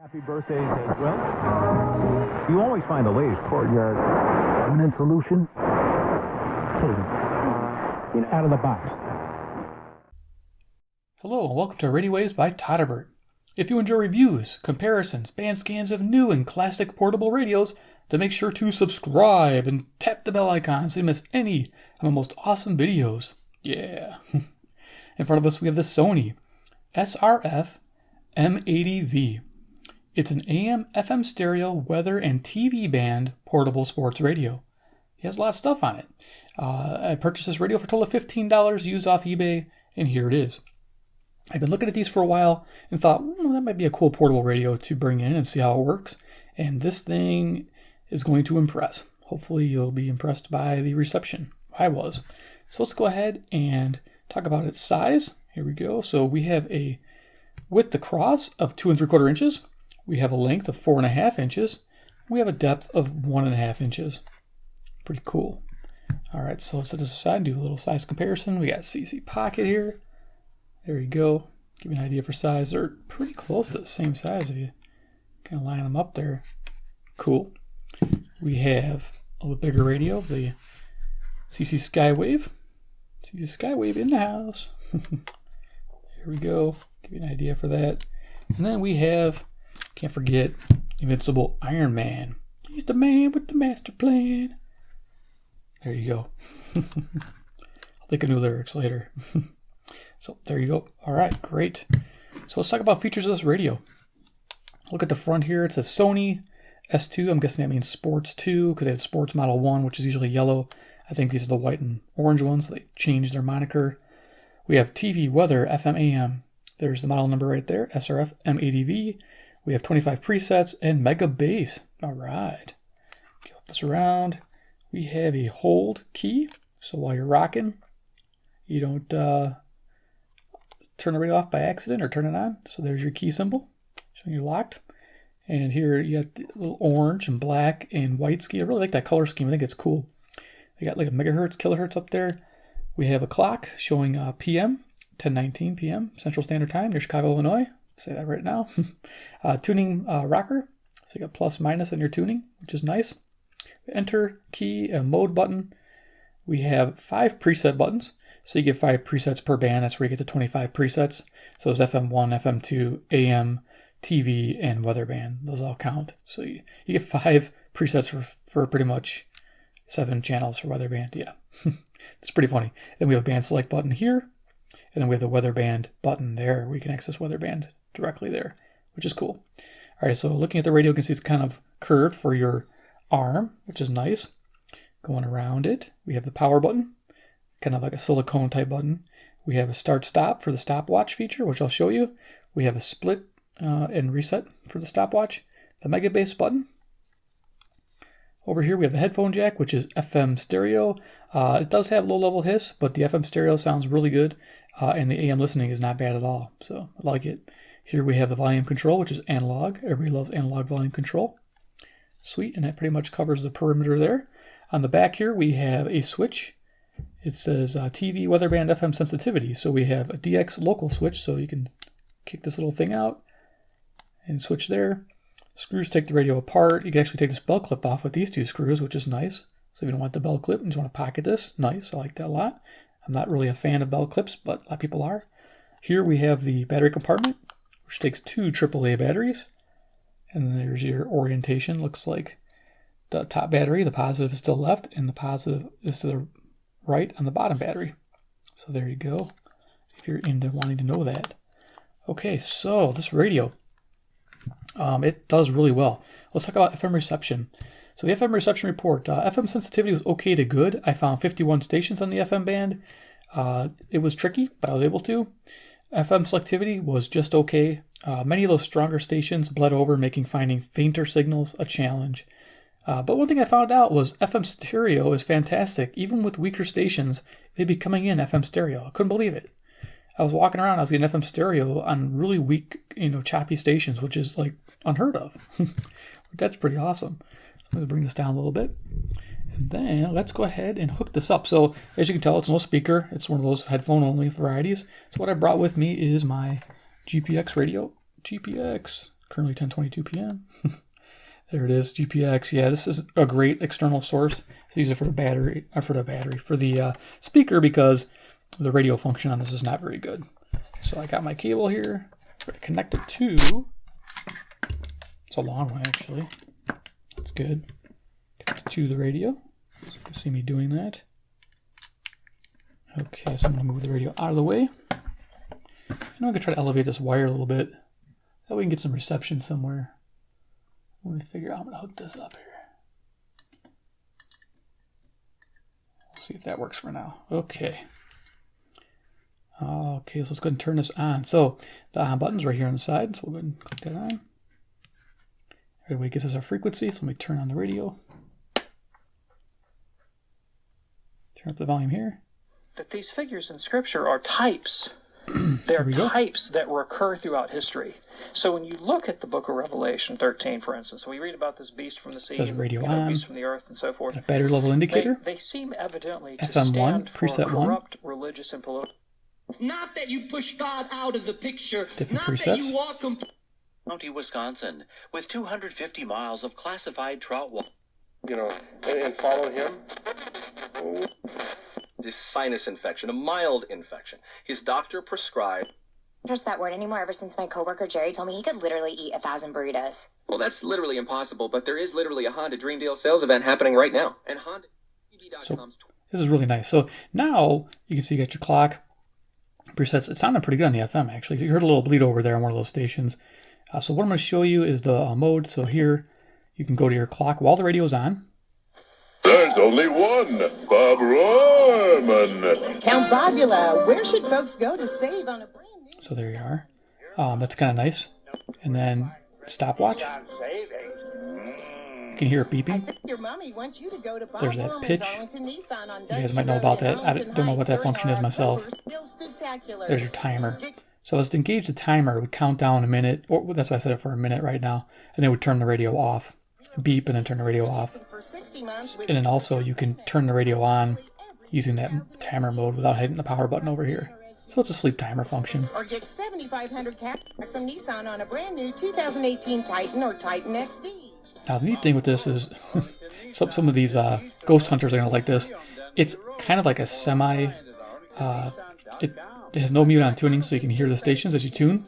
Happy birthdays as well. You always find the latest courtyard permanent solution. Out of the box. Hello and welcome to Radio Waves by Todderbert. If you enjoy reviews, comparisons, band scans of new and classic portable radios, then make sure to subscribe and tap the bell icon so you miss any of my most awesome videos. Yeah. In front of us we have the Sony SRF-M80V. It's an AM FM stereo, weather, and TV band portable sports radio. It has a lot of stuff on it. I purchased this radio for a total of $15 used off eBay, and here it is. I've been looking at these for a while and thought, that might be a cool portable radio to bring in and see how it works. And this thing is going to impress. Hopefully you'll be impressed by the reception. I was. So let's go ahead and talk about its size. Here we go. So we have a width across of 2 3/4 inches. We have a length of 4.5 inches. We have a depth of 1.5 inches. Pretty cool. All right, so let's set this aside and do a little size comparison. We got CC pocket here. There you go. Give you an idea for size. They're pretty close to the same size if you kind of line them up there. Cool. We have a little bigger radio, the CC Skywave. CC Skywave in the house. Here we go. Give you an idea for that. And then we have, can't forget, Invincible Iron Man. He's the man with the master plan. There you go. I'll think of new lyrics later. So there you go. All right, great. So let's talk about features of this radio. Look at the front here. It says Sony S2. I'm guessing that means Sports 2 because they have Sports Model 1, which is usually yellow. I think these are the white and orange ones. So they changed their moniker. We have TV, weather, FM, AM. There's the model number right there, SRF-M80V. We have 25 presets and mega bass. All right. Flip this around. We have a hold key. So while you're rocking, you don't turn the radio off by accident or turn it on. So there's your key symbol showing you're locked. And here you got the little orange and black and white scheme. I really like that color scheme. I think it's cool. They got like a megahertz, kilohertz up there. We have a clock showing PM, 10:19 p.m. Central Standard Time near Chicago, Illinois. Say that right now. Tuning rocker. So you got plus minus in your tuning, which is nice. Enter key and mode button. We have 5 preset buttons. So you get 5 presets per band. That's where you get the 25 presets. So it's FM1, FM2, AM, TV, and weather band. Those all count. So you get 5 presets for pretty much 7 channels for weather band. Yeah, it's pretty funny. Then we have a band select button here. And then we have the weather band button there. We can access weather band directly there, which is cool. All right, so looking at the radio, you can see it's kind of curved for your arm, which is nice. Going around it, we have the power button, kind of like a silicone type button. We have a start stop for the stopwatch feature, which I'll show you. We have a split and reset for the stopwatch. The mega bass button. Over here we have the headphone jack, which is FM stereo. It does have low level hiss, but the FM stereo sounds really good, and the AM listening is not bad at all. So I like it. Here we have the volume control, which is analog. Everybody loves analog volume control. Sweet, and that pretty much covers the perimeter there. On the back here, we have a switch. It says TV, weather band, FM sensitivity. So we have a DX local switch, so you can kick this little thing out and switch there. Screws take the radio apart. You can actually take this bell clip off with these 2 screws, which is nice. So if you don't want the bell clip and just want to pocket this, nice. I like that a lot. I'm not really a fan of bell clips, but a lot of people are. Here we have the battery compartment, which takes 2 AAA batteries. And then there's your orientation. Looks like the top battery, the positive is still left, and the positive is to the right on the bottom battery. So there you go, if you're into wanting to know that. Okay, so this radio, it does really well. Let's talk about FM reception. So the FM reception report, FM sensitivity was okay to good. I found 51 stations on the FM band. It was tricky, but I was able to. FM selectivity was just okay. Many of those stronger stations bled over, making finding fainter signals a challenge. But one thing I found out was FM stereo is fantastic. Even with weaker stations, they'd be coming in FM stereo. I couldn't believe it. I was walking around, I was getting FM stereo on really weak, choppy stations, which is like unheard of. That's pretty awesome. So I'm going to bring this down a little bit. And then let's go ahead and hook this up. So as you can tell, it's no speaker. It's one of those headphone only varieties. So what I brought with me is my GPX radio. GPX. Currently 10:22 p.m. There it is, GPX. Yeah, this is a great external source. I use it for the battery, for the speaker, because the radio function on this is not very good. So I got my cable here. I'm going to connect it to. It's a long one, actually. That's good. Connect it to the radio. So you can see me doing that. Okay, so I'm going to move the radio out of the way. And I'm going to try to elevate this wire a little bit. That way we can get some reception somewhere. Let me figure out how I'm going to hook this up here. We'll see if that works for now. Okay. Okay, so let's go ahead and turn this on. So the on button's right here on the side. So we'll go ahead and click that on. Everybody gives us our frequency. So let me turn on the radio. Turn up the volume here. That these figures in Scripture are types. They're types that recur throughout history. So when you look at the book of Revelation 13, for instance, we read about this beast from the sea, radio on, beast from the earth, and so forth. A battery level indicator. They seem evidently to FM1, stand for preset corrupt religious and political. Not that you push God out of the picture. Different not presets. That you walk County, Wisconsin, with 250 miles of classified trout water. You know, and follow him. This sinus infection, a mild infection. His doctor prescribed. Trust that word anymore ever since my coworker Jerry told me he could literally eat 1,000 burritos. Well, that's literally impossible, but there is literally a Honda Dream Deal sales event happening right now. And Honda. So this is really nice. So now you can see you got your clock presets. It sounded pretty good on the FM, actually. So you heard a little bleed over there on one of those stations. So what I'm going to show you is the mode. So here you can go to your clock while the radio is on. There's only one, Bob Royman. Count Bobula, where should folks go to save on a brand new... So there you are. That's kind of nice. And then Stopwatch. You can hear it beeping. I think your mommy wants you to go to Bob There's that pitch. Nissan on You guys might know about that. I don't know what that function is myself. There's your timer. So let's engage the timer. It would count down a minute, or that's why I set it for a minute right now, and then we turn the radio off. Beep and then turn the radio off. And then also you can turn the radio on using that timer mode without hitting the power button over here. So it's a sleep timer function. Or get 7,500 cash from Nissan on a brand new 2018 Titan or Titan XD. Now the neat thing with this is some of these ghost hunters are going to like this. It's kind of like a semi, it has no mute on tuning, so you can hear the stations as you tune.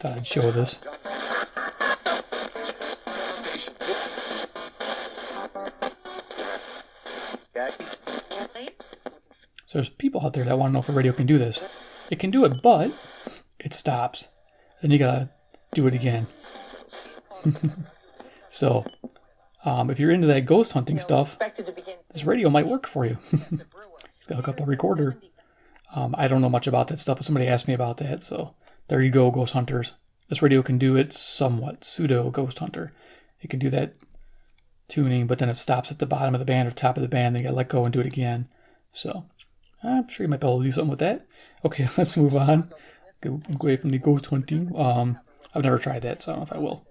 Thought I'd show this. So there's people out there that want to know if the radio can do this. It can do it, but it stops. Then you gotta do it again. So, if you're into that ghost hunting stuff, this radio might work for you. It's got to hook up a recorder. I don't know much about that stuff, but somebody asked me about that, so there you go, ghost hunters. This radio can do it somewhat, pseudo ghost hunter. It can do that tuning, but then it stops at the bottom of the band or top of the band, and you gotta let go and do it again. So, I'm sure you might be able to do something with that. Okay, let's move on. Go away from the ghost hunting. I've never tried that, so I don't know if I will.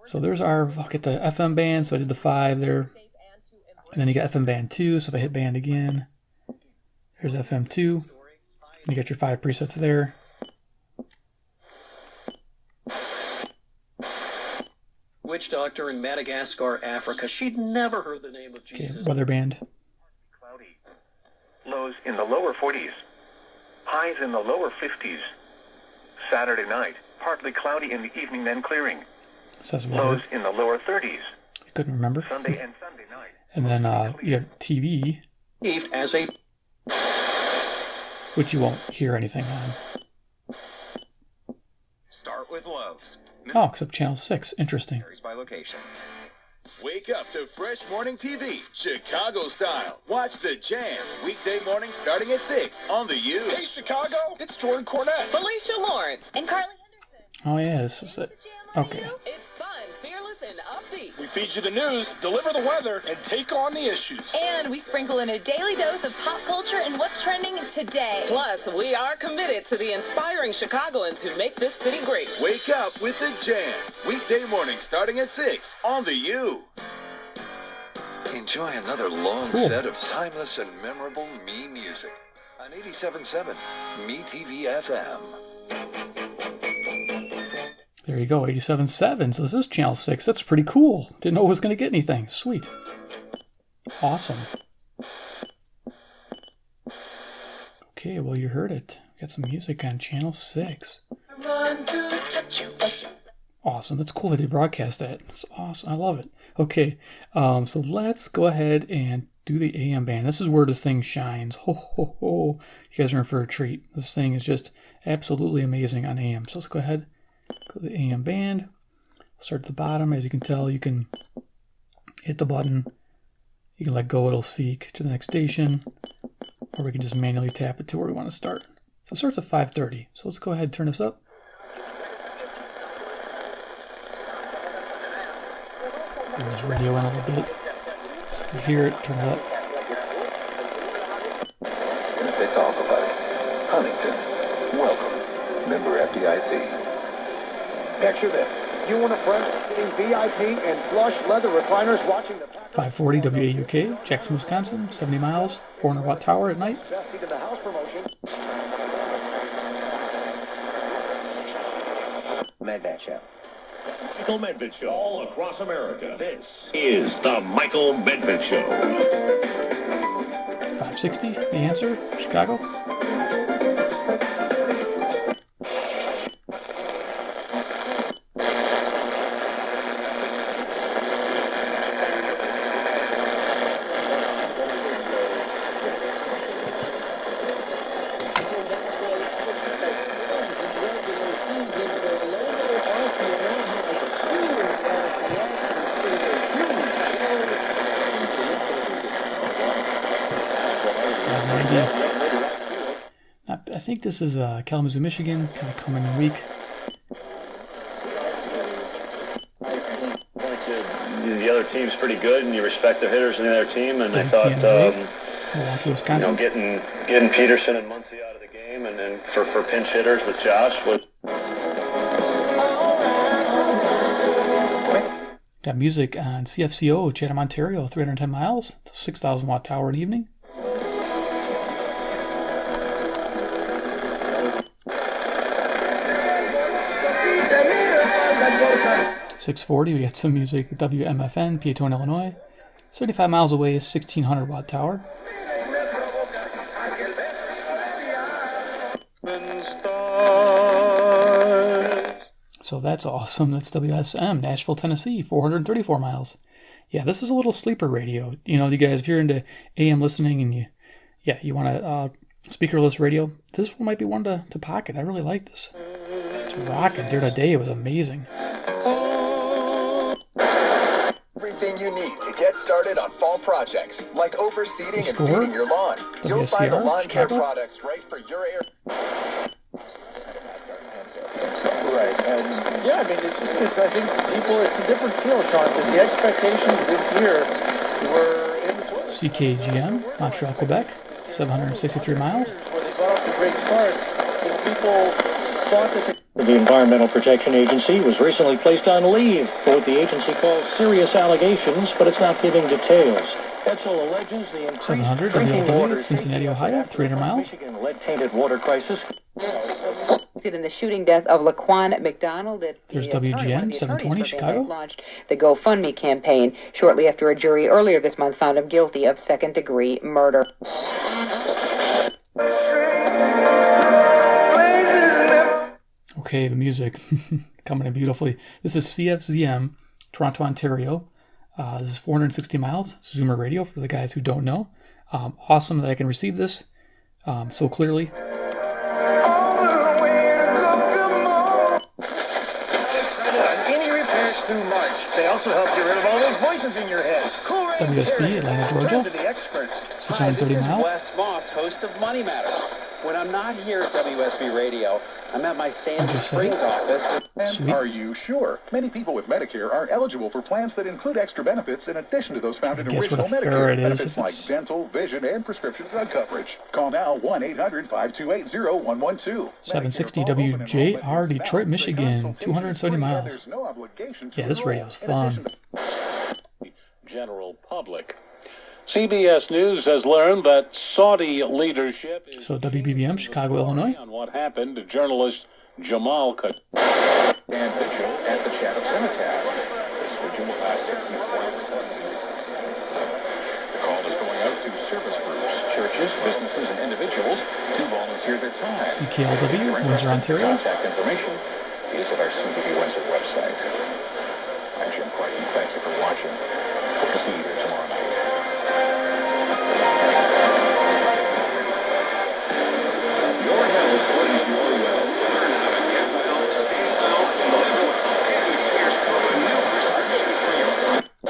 So there's our, I'll get the FM band, so I did the 5 there. And then you got FM band 2, so if I hit band again, there's FM 2. And you got your 5 presets there. Witch doctor in Madagascar, Africa. She'd never heard the name of Jesus. Okay, weather band. Cloudy. Lows in the lower 40s. Highs in the lower 50s. Saturday night, partly cloudy in the evening, then clearing. Says weather. Lows in the lower 30s. I couldn't remember. Sunday and Sunday night. And then you have TV, As a which you won't hear anything on. Start with lows. Oh, except channel 6. Interesting. Varies by location. Wake up to fresh morning TV, Chicago style. Watch The Jam, weekday morning starting at 6 on the U. Hey, Chicago, it's Jordan Cornette, Felicia Lawrence, And Carly Henderson. Oh yeah, this is it. Okay. It's fun, fearless, and upbeat. We feed you the news, deliver the weather, and take on the issues. And we sprinkle in a daily dose of pop culture and what's trending today. Plus, we are committed to the inspiring Chicagoans who make this city great. Wake up with the Jam. Weekday morning starting at 6 on the U. Enjoy another long set of timeless and memorable Me music on 87.7 Me TV FM. There you go, 87.7. So this is channel 6. That's pretty cool. Didn't know it was going to get anything. Sweet. Awesome. Okay, well, you heard it. We got some music on channel 6. Awesome. That's cool that they broadcast that. It's awesome. I love it. Okay, so let's go ahead and do the AM band. This is where this thing shines. Ho, ho, ho. You guys are in for a treat. This thing is just absolutely amazing on AM. So let's go ahead, go to the AM band. Start at the bottom. As you can tell, you can hit the button. You can let go. It'll seek to the next station. Or we can just manually tap it to where we want to start. So it starts at 5:30. So let's go ahead and turn this up. Bring this radio in a little bit. So you can hear it, turn it up. They talk about it. Huntington, welcome. Member FDIC. Picture this. You and a friend sitting VIP and plush leather recliners watching the 540 WAUK, Jackson, Wisconsin, 70 miles, 400 watt tower at night. best seat in the house promotion. Medved Show. Michael Medved Show all across America. This is the Michael Medved Show. 560, the answer, Chicago. I think this is Kalamazoo, Michigan, kind of coming in week. The other team's pretty good, and you respect the hitters in the other team. And I thought, Milwaukee, Wisconsin. Getting Peterson and Muncy out of the game, and then for pinch hitters with Josh was. Got music on CFCO, Chatham, Ontario, 310 miles, 6,000 watt tower in the evening. .640, we got some music, WMFN, Peatone, Illinois. 75 miles away is 1,600 watt tower. So that's awesome. That's WSM, Nashville, Tennessee, 434 miles. Yeah, this is a little sleeper radio. You know, you guys, if you're into AM listening and you want a speakerless radio, this one might be one to pocket. I really like this. It's rocking. During the day, it was amazing. Everything you need to get started on fall projects, like overseeding and feeding your lawn. You'll find the lawn care products right for your area. Right, and yeah, I mean, I think people, it's a different feel, Sean, because the expectations this year were in the CKGM, Montreal, Quebec, 763 miles. Where they got off to great starts, people thought that the Environmental Protection Agency was recently placed on leave for what the agency calls serious allegations, but it's not giving details. Edsel alleges the 700 WLW, Cincinnati, Ohio, 300 miles. Lead-tainted water crisis. In the shooting death of Laquan McDonald at There's WGN 720 Chicago. Launched the GoFundMe campaign shortly after a jury earlier this month found him guilty of second-degree murder. Okay, the music coming in beautifully. This is CFZM, Toronto, Ontario. This is 460 miles. Zoomer radio for the guys who don't know. Awesome that I can receive this so clearly. any repairs too much. They also help get rid of all those voices in your head. Cool WSB, Atlanta, Georgia. 630 miles. Wes Moss, host of Money Matters. when I'm not here at WSB Radio, I'm at my Sandy Springs office. And are you sure? Many people with Medicare are eligible for plans that include extra benefits in addition to those found in original Medicare. Benefits like dental, vision, and prescription drug coverage. Call now 1-800-528-0112. 760 WJR, Detroit, Michigan, 270 miles. Yeah, this radio's fun. General public. CBS News has learned that Saudi leadership is so WBBM, Chicago, Illinois. On what happened to journalist Jamal Khashoggi. And vigil at the Chatham Cenotaph. This vigil will last 6 minutes. The call is going out to service groups, churches, businesses, and individuals to volunteer their time. CKLW, Windsor, Ontario. Contact information is at our CBB Windsor website. I'm Jim Crichton. Thank you for watching. Hope to see you here tomorrow night.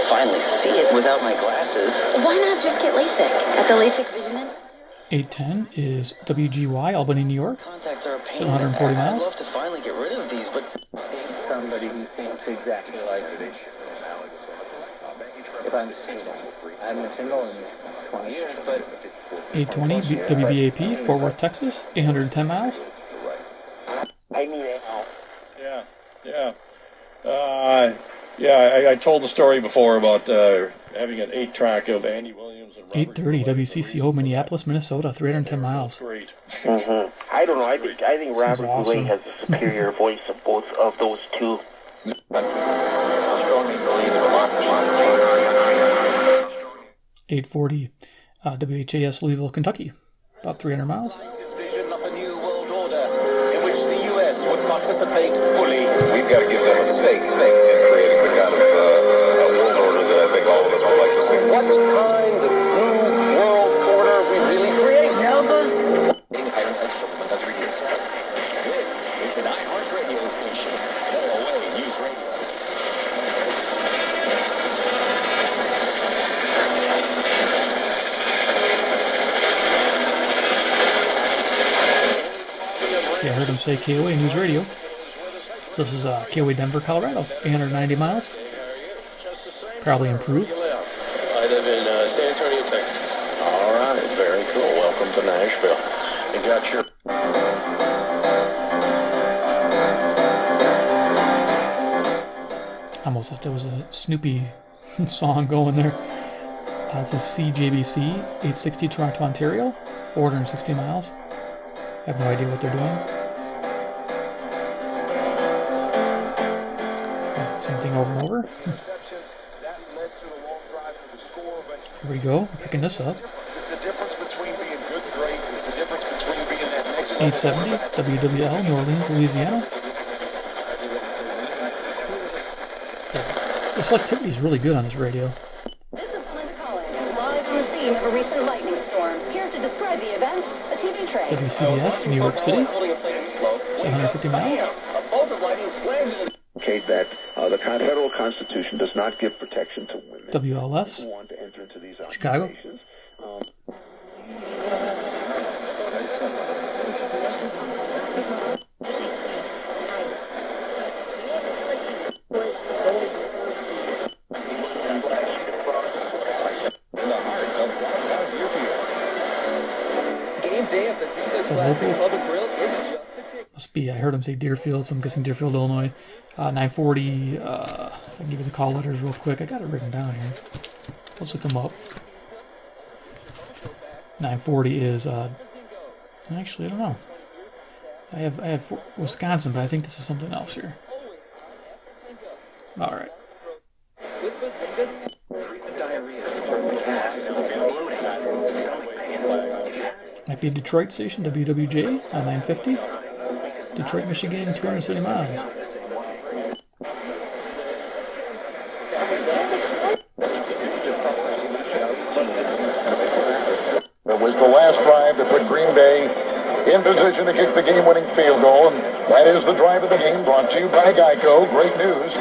Finally see it without my glasses. Why not just get LASIK at the LASIK Vision? 810 is WGY, Albany, New York. Contacts are a pain. 740 miles. I'd love to finally get rid of these, but somebody who thinks exactly like it. If I'm single, I haven't been single in 20 years, but 820 WBAP, Fort Worth, Texas, 810 miles. I need it. I told the story before about having an 8-track of Andy Williams and 830 WCCO, Minneapolis, Minnesota, 310 miles. Great. I don't know. I think Robert awesome. Goulet has a superior voice of both of those two. 840 WHAS, Louisville, Kentucky, about 300 miles. Vision of a new world order in which the U.S. would participate fully. We've got to give them a stake in creating the kind of world order that I think all of us would like to see. What kind of new world order we really create? Getting the Pirates Edge Supplement, that's ridiculous. This is the iHeart Radio station. Away News Radio. Yeah, I heard him say KOA News Radio. So this is KOA Denver, Colorado, 890 miles. Probably improved. I live in San Antonio, Texas. All right, very cool. Welcome to Nashville. You got your... I almost thought there was a Snoopy song going there. This is CJBC, 860 Toronto, Ontario, 460 miles. I have no idea what they're doing. Same thing over and over. Here we go, picking this up. 870 WWL, New Orleans, Louisiana. The selectivity is really good on this radio. This is Linda Collins, live from the scene of a recent lightning storm. Here to describe the event, a TV tray. WCBS, New York City, 750 miles. That the federal Constitution does not give protection to women. WLS, who want to enter into these Chicago. occupations. It's a local. Must be, I heard him say Deerfield, so I'm guessing Deerfield, Illinois. 940, I can give you the call letters real quick. I got it written down here. Let's look them up. 940 is, actually, I don't know. I have Wisconsin, but I think this is something else here. All right. Might be a Detroit station, WWJ, on 950. Detroit, Michigan, 270 miles. It was the last drive that put Green Bay in position to kick the game-winning field goal, and that is the drive of the game brought to you by Geico. Great news.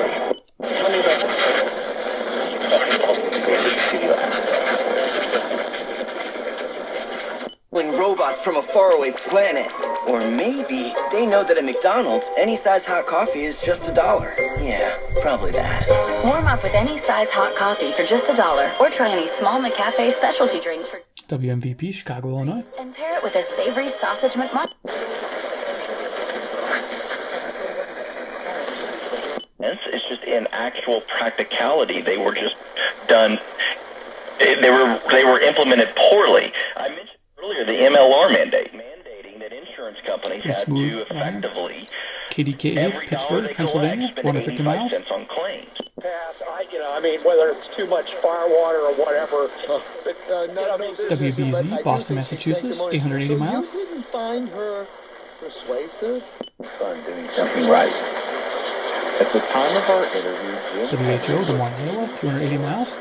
When robots from a faraway planet. Or maybe they know that at McDonald's, any size hot coffee is just $1. Yeah, probably that. Warm up with any size hot coffee for just $1, or try any small McCafe specialty drink for WMVP, Chicago, Illinois. and pair it with a savory sausage McMuffin. It's just in actual practicality, they were just done. They were implemented poorly. I mentioned earlier the MLR mandate, mandating that insurance companies had to effectively KDKA, Pittsburgh, Pennsylvania, 450 miles. On claims. I mean, whether it's too much fire water or whatever. WBZ, Boston, Massachusetts, 880 miles. You didn't find her persuasive? I'm doing something right. At the time of our interview, WHO, Des Moines, Iowa, 280 miles.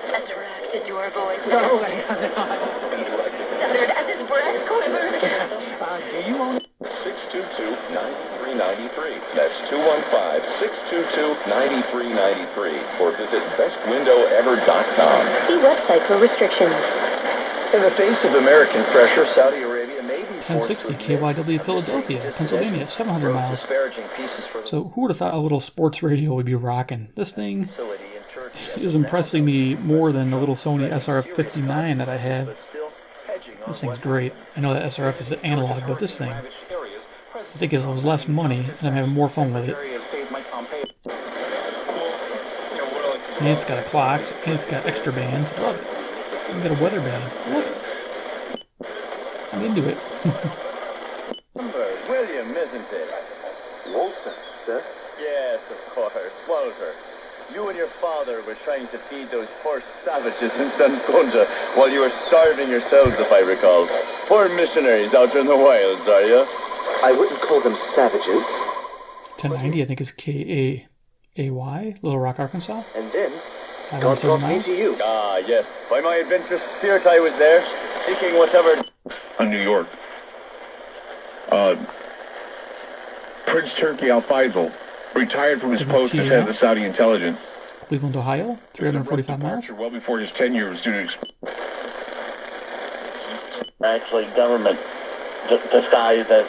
Attracted to our voice. Stuttered as his breath quivered. Do you own 622-9393. That's 215-622-9393. Or visit bestwindowever.com. See website for restrictions. In the face of American pressure, Saudi Arabia may be 1060 KYW, Philadelphia, Pennsylvania, 700 miles. So who would have thought a little sports radio would be rocking? This thing is impressing me more than the little Sony SRF-M80V that I have. This thing's great. I know that SRF is analog, but this thing, I think it was less money, and I'm having more fun with it. And it's got a clock, and it's got extra bands. I love it. It's got a weather band. I love it. I'm into it. William, isn't it? Walter, sir? Yes, of course, Walter. You and your father were trying to feed those poor savages in Sankonja while you were starving yourselves, if I recall. Poor missionaries out in the wilds, are you? I wouldn't call them savages. 1090, I think, is KAAY, Little Rock, Arkansas. And then, 570 miles. to you. Ah, yes. By my adventurous spirit I was there, seeking whatever... On New York. Prince Turki Al Faisal retired from his post as head of the Saudi intelligence. Cleveland, Ohio, 345 miles. Well before his tenure was due to... Actually, government disguised as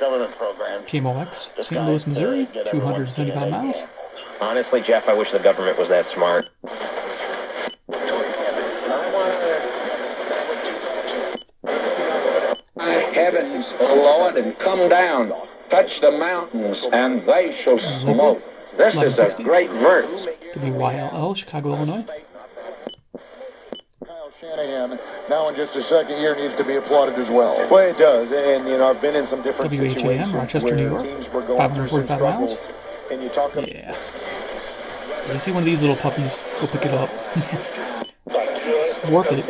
government programs. KMOX, St. Louis, Missouri, 275 miles. Honestly, Jeff, I wish the government was that smart. Heavens, O Lord, and come down. Touch the mountains, and they shall smoke. This is a great verse. WYLL, Chicago, Illinois. Shanahan, now in just a second year, needs to be applauded as well. Well, it does, and you know, I've been in some different WHAM, Rochester, New York, 545 miles. And you talk about You see one of these little puppies, go pick it up. It's worth it.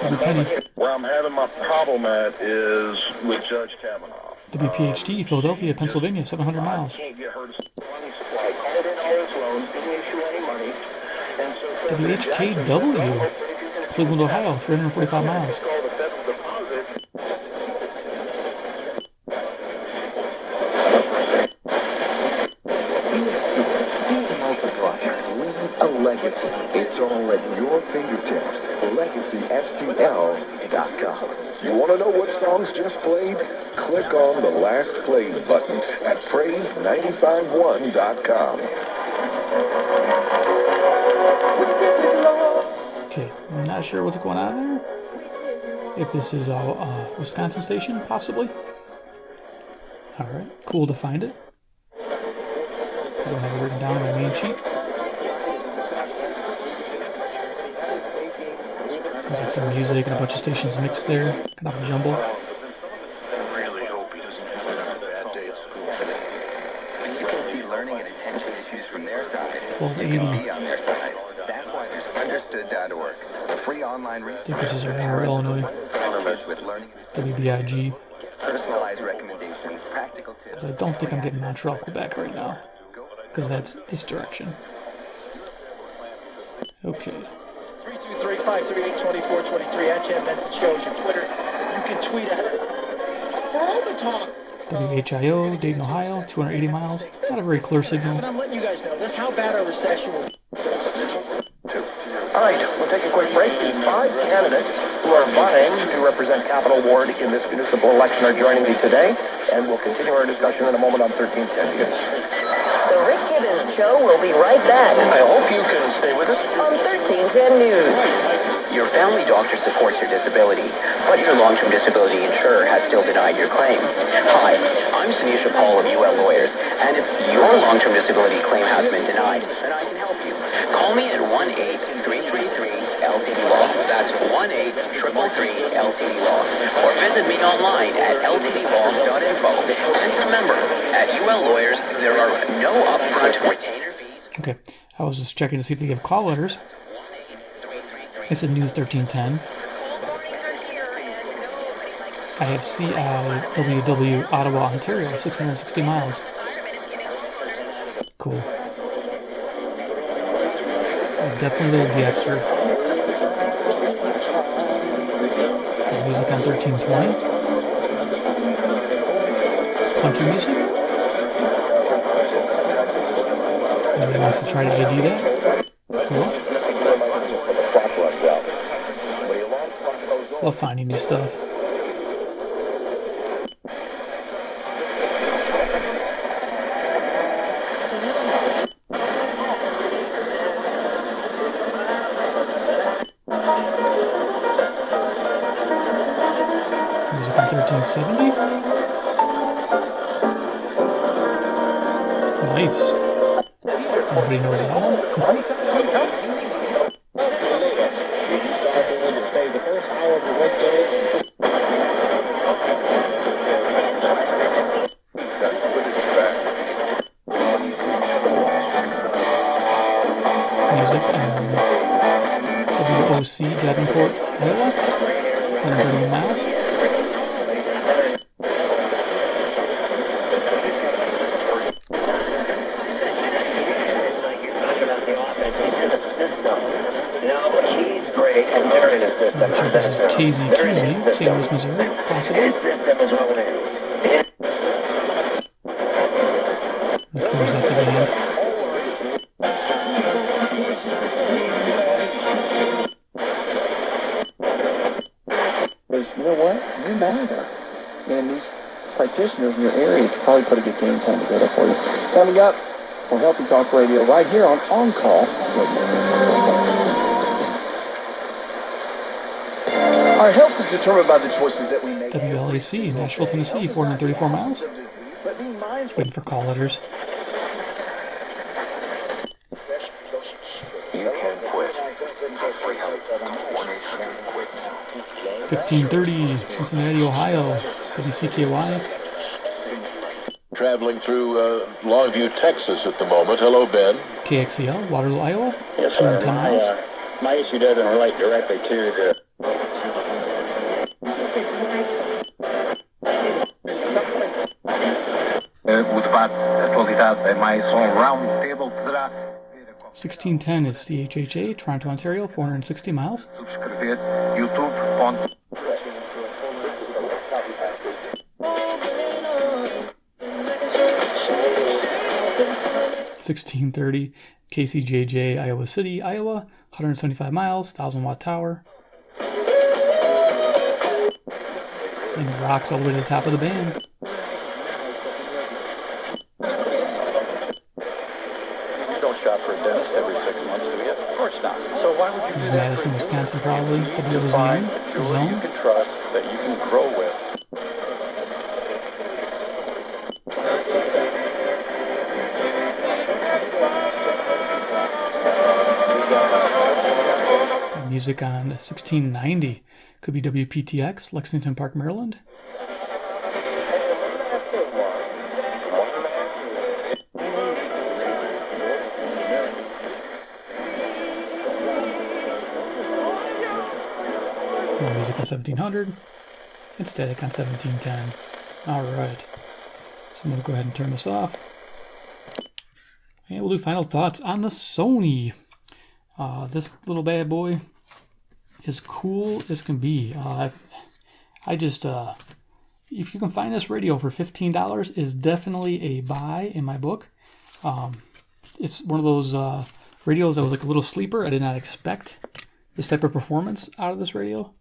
Every penny. Where I'm having my problem at is with Judge Kavanaugh. WPHT, Philadelphia, Pennsylvania, 700 miles. WHKW, Cleveland, Ohio, 345 miles. A legacy. It's all at your fingertips. LegacySTL.com. You want to know what songs just played? Click on the last played button at praise951.com. Okay, I'm not sure what's going on there. If this is a Wisconsin station, possibly. Alright, cool to find it. I don't have it written down on my main sheet. Sounds like some music and a bunch of stations mixed there. Kind of a jumble. I really hope he doesn't have another bad day at school. You can see learning and attention issues from their side. 1280. On their side. That's why there's understood.org, a free online resource. I think this is Aurora, Illinois. With learning, WBIG. personalized recommendations, practical tips. Because I don't think I'm getting Montreal, Quebec right now. Because that's this direction. Okay. 323-538-2423 at Jan Benson Shows your Twitter. You can tweet at us. For all the talk. WHIO, Dayton, Ohio, 280 miles. Not a very clear signal. And I'm letting you guys know this how bad our recession will be. All right, we'll take a quick break. The 5 candidates who are vying to represent Capital Ward in this municipal election are joining me today, and we'll continue our discussion in a moment on 1310 News. The Rick Gibbons Show will be right back. I hope you can stay with us. On 1310 News. Your family doctor supports your disability, but your long-term disability insurer has still denied your claim. Hi, I'm Sanisha Paul of UL Lawyers, and if your long-term disability claim has been denied, then I can help you. Call me at 1-833-LTD-LAW. That's 1-833-LTD-LAW. Or visit me online at ltdlaw.info. And remember, at UL Lawyers, there are no upfront retainer fees. Okay, I was just checking to see if they give call letters. It's in News 1310. I have CIWW Ottawa, Ontario, 660 miles. Cool. It's definitely a little DXer. Got music on 1320. Country music. Anybody wants to try to ID that? Cool. Love finding new stuff. Music on 1370. Nice. Nobody knows that one. Music WOC Davenport, Iowa, 130 miles. I'm not sure if this is KZQZ, St. Louis, Missouri, possibly. Close that to the end. Because you know what? You matter. And these practitioners in your area could probably put a good game plan together for you. Coming up on Healthy Talk Radio right here on Call Radio. Our health is determined by the choices that we make. WLAC, Nashville, Tennessee, 434 miles. Waiting for call letters. You can quit. 1530, Cincinnati, Ohio, WCKY. Traveling through Longview, Texas at the moment. Hello, Ben. KXCL, Waterloo, Iowa, Yes, sir. 210 miles. My issue doesn't relate directly to the... mais round table 1610 is CHHA, Toronto, Ontario, 460 miles. subscrever YouTube. 1630 KCJJ, Iowa City, Iowa, 175 miles, 1000-watt tower. This thing rocks all the way to the top of the band. You don't shop for a dentist every 6 months, do you? Of course not. So why would you This do is that? Madison, Wisconsin, probably. Find WOZN, the who you zone. can trust, that you can grow with. Got music on 1690. Could be WPTX, Lexington Park, Maryland. More music on 1700. And static on 1710. Alright. So I'm going to go ahead and turn this off. And we'll do final thoughts on the Sony. This little bad boy is cool as can be. I just, if you can find this radio for $15, is definitely a buy in my book. It's one of those radios that was like a little sleeper. I did not expect this type of performance out of this radio.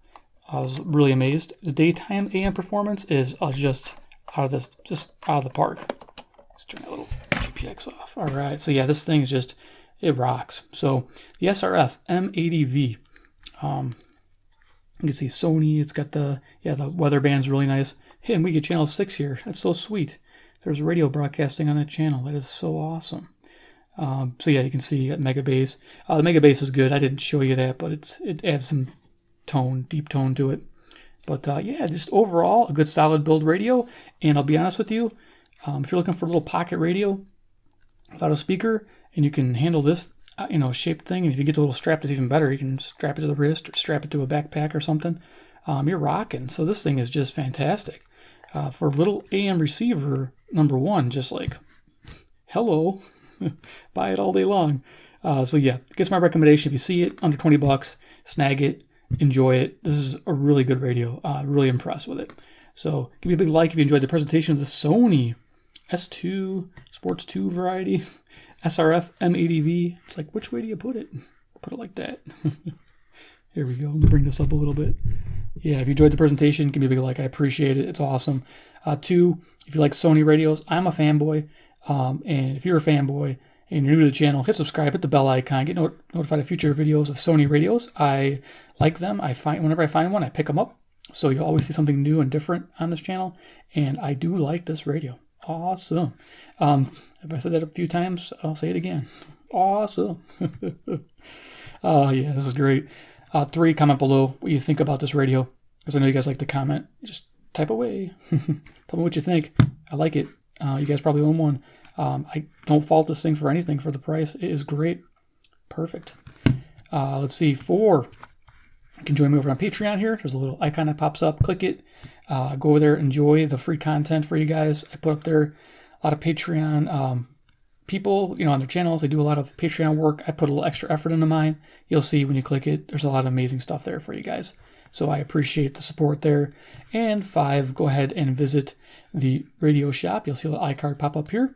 I was really amazed. The daytime AM performance is just out of the park. Let's turn that little GPX off. All right, so yeah, this thing is just, it rocks. So the SRF-M80V. You can see Sony. It's got the weather band's really nice. Hey, and we get channel 6 here. That's so sweet. There's radio broadcasting on that channel. That is so awesome. So yeah, you can see Mega Bass. The Mega Bass is good. I didn't show you that, but it adds some tone, deep tone to it. But yeah, just overall a good solid build radio. And I'll be honest with you, if you're looking for a little pocket radio without a speaker, and you can handle this shaped thing, and if you get the little strap, it's even better. You can strap it to the wrist or strap it to a backpack or something. You're rocking. So this thing is just fantastic. For a little AM receiver, number one, just like, hello, buy it all day long. So yeah, it gets my recommendation. If you see it under 20 bucks, snag it, enjoy it. This is a really good radio. Really impressed with it. So give me a big like if you enjoyed the presentation of the Sony S2 Sports 2 variety SRF-M80V. It's like, which way do you put it? Put it like that. Here we go. Let me bring this up a little bit. Yeah, if you enjoyed the presentation, give me a big like. I appreciate it. It's awesome. 2, if you like Sony radios, I'm a fanboy. And if you're a fanboy and you're new to the channel, hit subscribe, hit the bell icon, get notified of future videos of Sony radios. I like them. Whenever I find one, I pick them up. So you'll always see something new and different on this channel. And I do like this radio. Awesome. If I said that a few times, I'll say it again. Awesome. Yeah, this is great. 3, comment below what you think about this radio, because I know you guys like to comment. Just type away. Tell me what you think. I like it. You guys probably own one. I don't fault this thing for anything for the price. It is great. Perfect. Let's see. 4. You can join me over on Patreon here. There's a little icon that pops up. Click it. Go over there. Enjoy the free content for you guys. I put up there a lot of Patreon people, on their channels. They do a lot of Patreon work. I put a little extra effort into mine. You'll see when you click it, there's a lot of amazing stuff there for you guys. So I appreciate the support there. And 5, go ahead and visit the radio shop. You'll see a little iCard pop up here.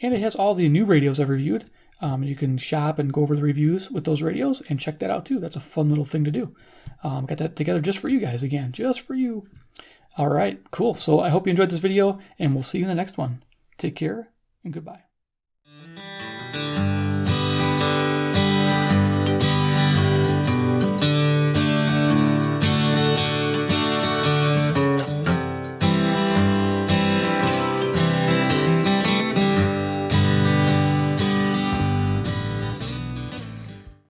And it has all the new radios I've reviewed. You can shop and go over the reviews with those radios and check that out too. That's a fun little thing to do. Got that together just for you guys again, just for you. All right, cool. So I hope you enjoyed this video, and we'll see you in the next one. Take care and goodbye.